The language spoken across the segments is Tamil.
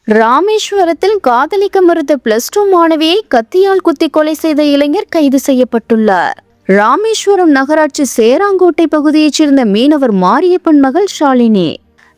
ராமேஸ்வரத்தில் காதலிக்க மறுத்த +2 மாணவியை கத்தியால் குத்தி கொலை செய்த இளைஞர் கைது செய்யப்பட்டுள்ளார். ராமேஸ்வரம் நகராட்சி சேராங்கோட்டை பகுதியைச் சேர்ந்த மீனவர் மாரியப்பன் மகள் ஷாலினி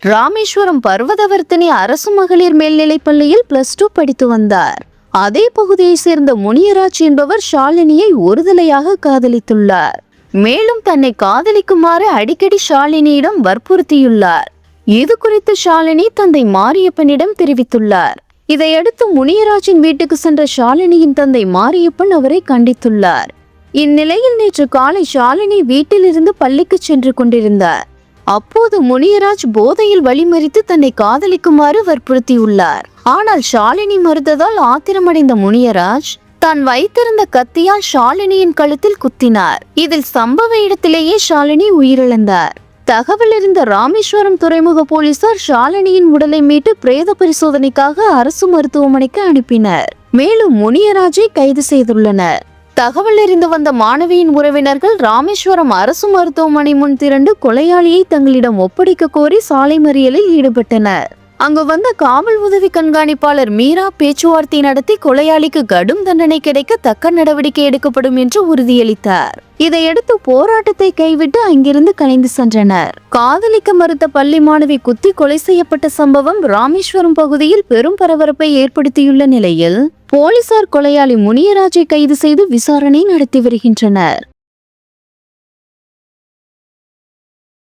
ராமேஸ்வரம் பர்வதவர்த்தினி அரசு மகளிர் மேல்நிலைப் பள்ளியில் +2 படித்து வந்தார். அதே பகுதியைச் சேர்ந்த முனியராஜ் என்பவர் ஷாலினியை ஒருதலையாக காதலித்துள்ளார். மேலும் தன்னை காதலிக்குமாறு அடிக்கடி ஷாலினியிடம் வற்புறுத்தியுள்ளார். இது குறித்து ஷாலினி தந்தை மாரியப்பனிடம் தெரிவித்துள்ளார். இதையடுத்து முனியராஜின் வீட்டுக்கு சென்ற ஷாலினியின் தந்தை மாரியப்பன் அவரை கண்டித்துள்ளார். இந்நிலையில் நேற்று காலை ஷாலினி வீட்டிலிருந்து பள்ளிக்கு சென்று கொண்டிருந்தார். அப்போது முனியராஜ் போதையில் வழிமறித்து தன்னை காதலிக்குமாறு வற்புறுத்தியுள்ளார். ஆனால் ஷாலினி மறுத்ததால் ஆத்திரமடைந்த முனியராஜ் தான் வைத்திருந்த கத்தியால் ஷாலினியின் கழுத்தில் குத்தினார். இதில் சம்பவ இடத்திலேயே ஷாலினி உயிரிழந்தார். தகவல் அறிந்த ராமேஸ்வரம் துறைமுக போலீசார் ஷாலினியின் உடலை மீட்டு பிரேத பரிசோதனைக்காக அரசு மருத்துவமனைக்கு அனுப்பினர். மேலும் முனியராஜை கைது செய்துள்ளனர். தகவல் அறிந்து வந்த மாணவியின் உறவினர்கள் ராமேஸ்வரம் அரசு மருத்துவமனை முன் திரண்டு கொலையாளியை தங்களிடம் ஒப்படைக்க கோரி சாலை மறியலில் ஈடுபட்டனர். அங்கு வந்த காவல் உதவி கண்காணிப்பாளர் மீரா பேச்சுவார்த்தை நடத்தி கொலையாளிக்கு கடும் தண்டனை கிடைக்க தக்க நடவடிக்கை எடுக்கப்படும் என்று உறுதியளித்தார். இதையடுத்து போராட்டத்தை கைவிட்டு அங்கிருந்து கலைந்து சென்றனர். காதலிக்க மறுத்த பள்ளி மாணவி குத்தி கொலை செய்யப்பட்ட சம்பவம் ராமேஸ்வரம் பகுதியில் பெரும் பரபரப்பை ஏற்படுத்தியுள்ள நிலையில் போலீசார் கொலையாளி முனியராஜை கைது செய்து விசாரணை நடத்தி வருகின்றனர்.